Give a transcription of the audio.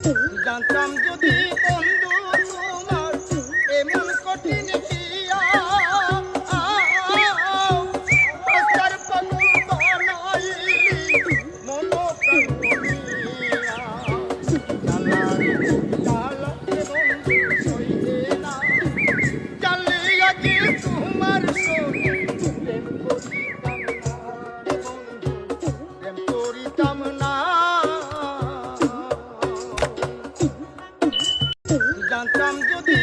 জানতাম যদি বন্ধু তোমার এমন কঠিন পিয়া আস্তার পাগল বানাইলি মন প্রাণ করিয়া জ্বালাতে বন্ধু সইবে না জ্বালিয়া যে তোমার সঙ্গে প্রেম করিতাম না জানতাম যদি